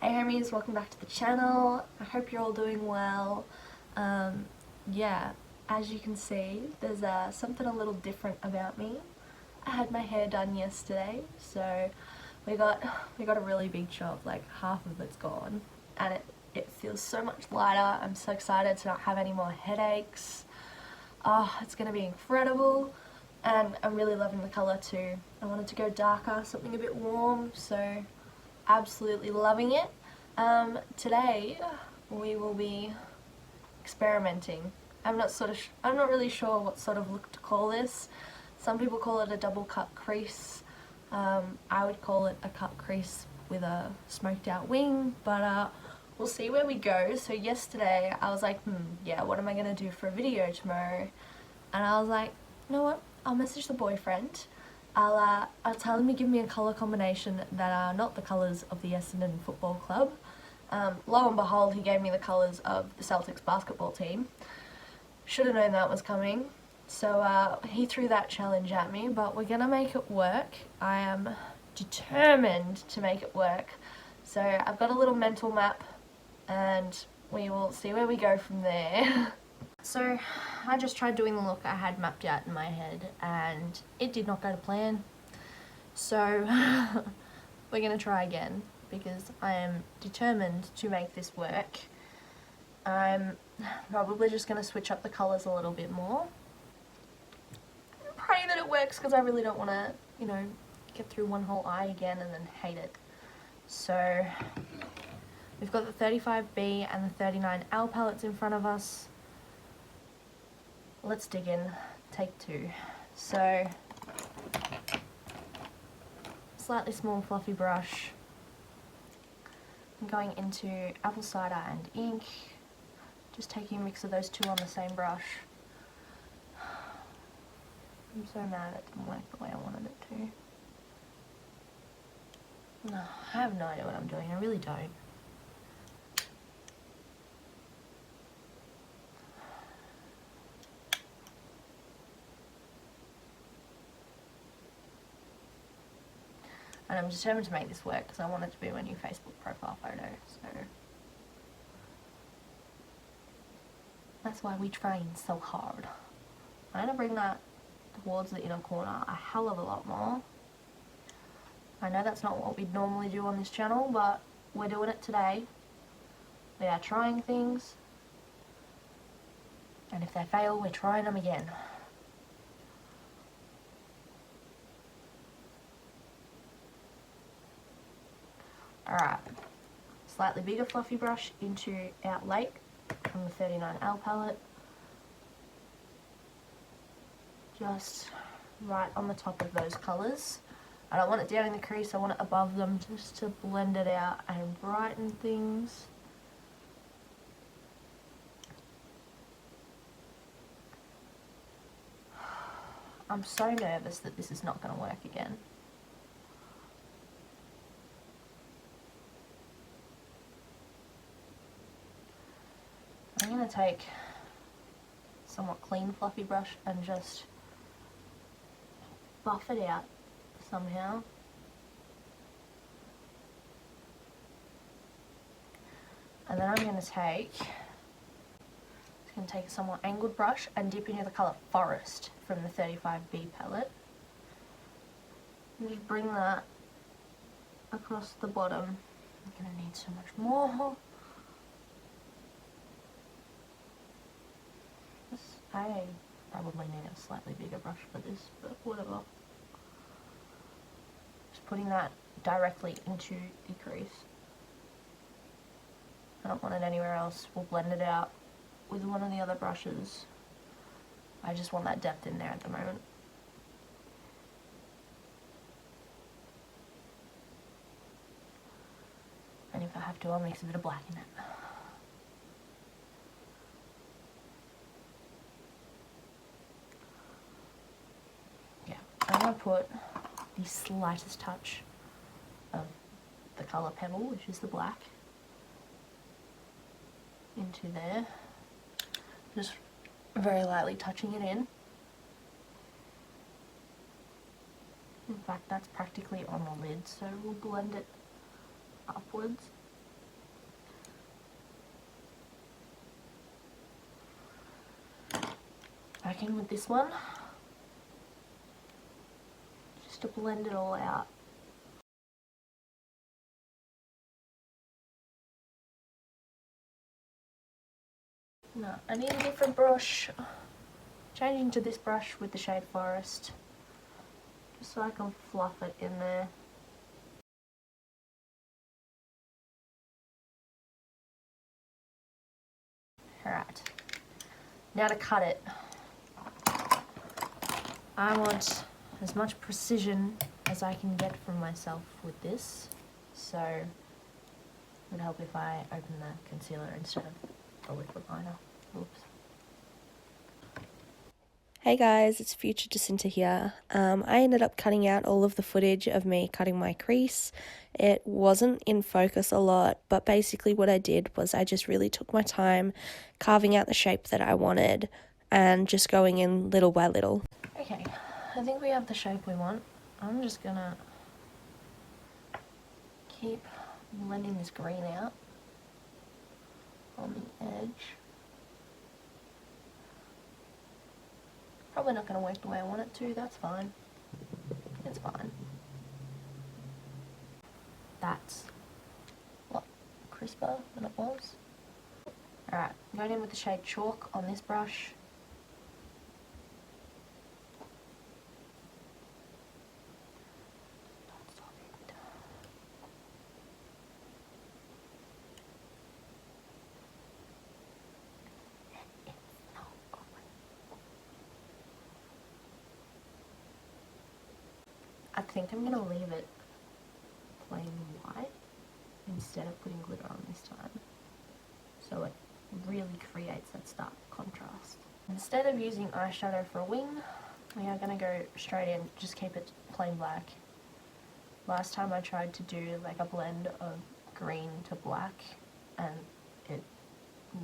Hey homies, welcome back to the channel. I hope you're all doing well. Yeah, as you can see, there's something a little different about me. I had my hair done yesterday, so we got a really big chop, like half of it's gone, and it feels so much lighter. I'm so excited to not have any more headaches. Oh, it's gonna be incredible, and I'm really loving the colour too. I wanted to go darker, something a bit warm, so absolutely loving it. Today we will be experimenting. I'm not really sure what sort of look to call this. Some people call it a double cut crease. I would call it a cut crease with a smoked out wing, but we'll see where we go. So yesterday I was like, yeah, what am I gonna do for a video tomorrow? And I was like, you know what? I'll message the boyfriend. I'll tell him to give me a colour combination that are not the colours of the Essendon Football Club. Lo and behold, he gave me the colours of the Celtics basketball team. Should have known that was coming. So he threw that challenge at me, but we're gonna make it work. I am determined to make it work. So I've got a little mental map and we will see where we go from there. So I just tried doing the look I had mapped out in my head and it did not go to plan. So we're gonna try again because I am determined to make this work. I'm probably just gonna switch up the colours a little bit more. Pray that it works because I really don't want to, get through one whole eye again and then hate it. So we've got the 35B and the 39L palettes in front of us. Let's dig in, take two. So, slightly small fluffy brush. I'm going into apple cider and ink. Just taking a mix of those two on the same brush. I'm so mad it didn't work the way I wanted it to. No, I have no idea what I'm doing, I really don't. And I'm determined to make this work because I want it to be my new Facebook profile photo, so that's why we train so hard. I'm going to bring that towards the inner corner a hell of a lot more. I know that's not what we'd normally do on this channel, but we're doing it today. We are trying things, and if they fail, we're trying them again. Alright, slightly bigger fluffy brush into Out Late from the 39L palette. Just right on the top of those colours. I don't want it down in the crease, I want it above them just to blend it out and brighten things. I'm so nervous that this is not going to work again. I'm going to take a somewhat clean fluffy brush and just buff it out somehow. And then I'm going to take a somewhat angled brush and dip into the colour Forest from the 35B palette. And just bring that across the bottom. I'm going to need so much more. I probably need a slightly bigger brush for this, but whatever. Just putting that directly into the crease. I don't want it anywhere else. We'll blend it out with one of the other brushes. I just want that depth in there at the moment. And if I have to, I'll mix a bit of black in it. I'm going to put the slightest touch of the colour Pebble, which is the black, into there. Just very lightly touching it in. In fact, that's practically on the lid, so we'll blend it upwards. back in with this one just to blend it all out. No, I need a different brush. Changing to this brush with the shade Forest, just so I can fluff it in there. Alright, now to cut it. I want as much precision as I can get from myself with this, so it would help if I open the concealer instead of the liquid liner. Oops. Hey guys, it's future Jacynta here. I ended up cutting out all of the footage of me cutting my crease. It wasn't in focus a lot, but basically what I did was I just really took my time carving out the shape that I wanted and just going in little by little. Okay, I think we have the shape we want. I'm just gonna keep blending this green out on the edge. Probably not going to work the way I want it to, that's fine. It's fine. That's a lot crisper than it was. Alright, I'm going in with the shade Chalk on this brush. I think I'm going to leave it plain white instead of putting glitter on this time, so it really creates that stark contrast. Instead of using eyeshadow for a wing, we are going to go straight in, just keep it plain black. Last time I tried to do like a blend of green to black and it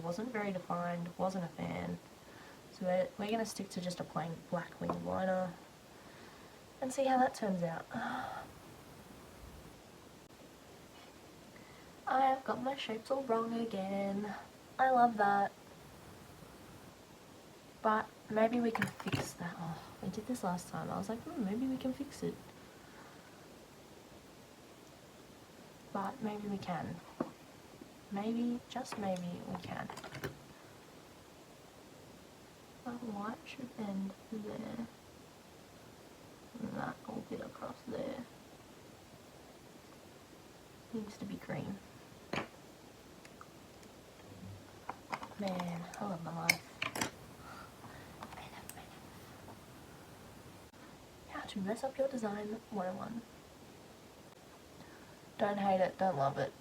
wasn't very defined, wasn't a fan, so we're going to stick to just a plain black wing liner and see how that turns out. I've got my shapes all wrong again. I love that. But maybe we can fix that. Oh, we did this last time. I was like, maybe we can fix it. But maybe we can. Maybe, just maybe, we can. That white should end there. And that whole bit across there needs to be green. Man, I love my life. How to mess up your design 101. Don't hate it, don't love it.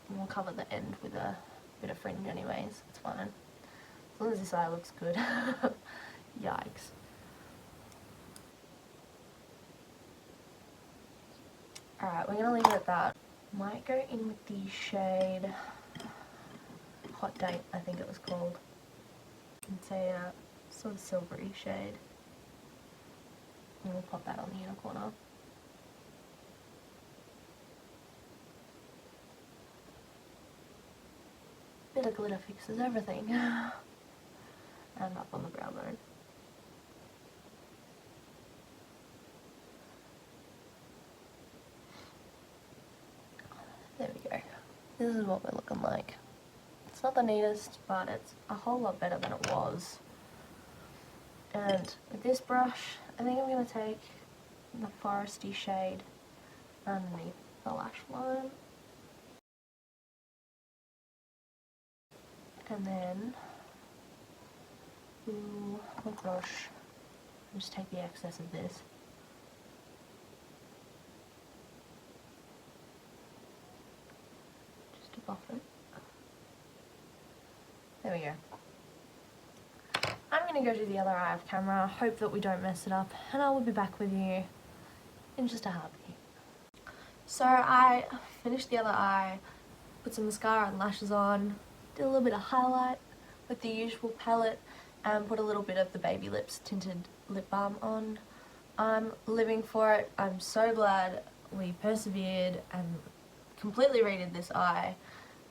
We'll cover the end with a bit of fringe anyways, it's fine. As long as this eye looks good. Yikes. Alright, we're going to leave it at that. Might go in with the shade Hot Date, I think it was called. It's a sort of silvery shade. And we'll pop that on the inner corner. Bit of glitter fixes everything. And up on the brow bone. There we go. This is what we're looking like. It's not the neatest, but it's a whole lot better than it was. And with this brush, I think I'm going to take the foresty shade underneath the lash line. And then, with brush, just take the excess of this. Just to buff it. There we go. I'm going to go do the other eye off camera, hope that we don't mess it up, and I will be back with you in just a heartbeat. So I finished the other eye, put some mascara and lashes on, did a little bit of highlight with the usual palette, and put a little bit of the Baby Lips tinted lip balm on. I'm living for it. I'm so glad we persevered and completely redid this eye,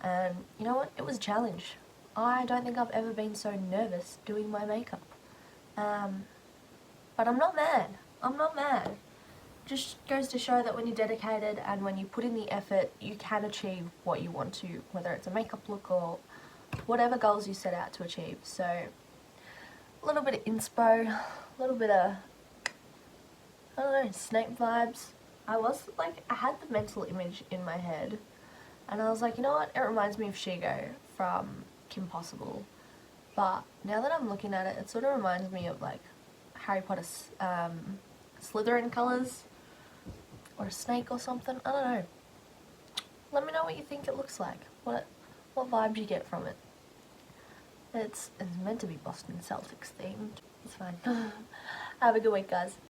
and you know what, it was a challenge. I don't think I've ever been so nervous doing my makeup. But I'm not mad. I'm not mad. Just goes to show that when you're dedicated and when you put in the effort, you can achieve what you want to, whether it's a makeup look or whatever goals you set out to achieve. So, a little bit of inspo, a little bit of, I don't know, Snape vibes. I had the mental image in my head, and I was like, you know what, it reminds me of Shigo from Kim Possible. But now that I'm looking at it, it sort of reminds me of like Harry Potter Slytherin colours, or a snake or something. I don't know. Let me know what you think it looks like. What vibes you get from it. It's meant to be Boston Celtics themed. It's fine. Have a good week, guys.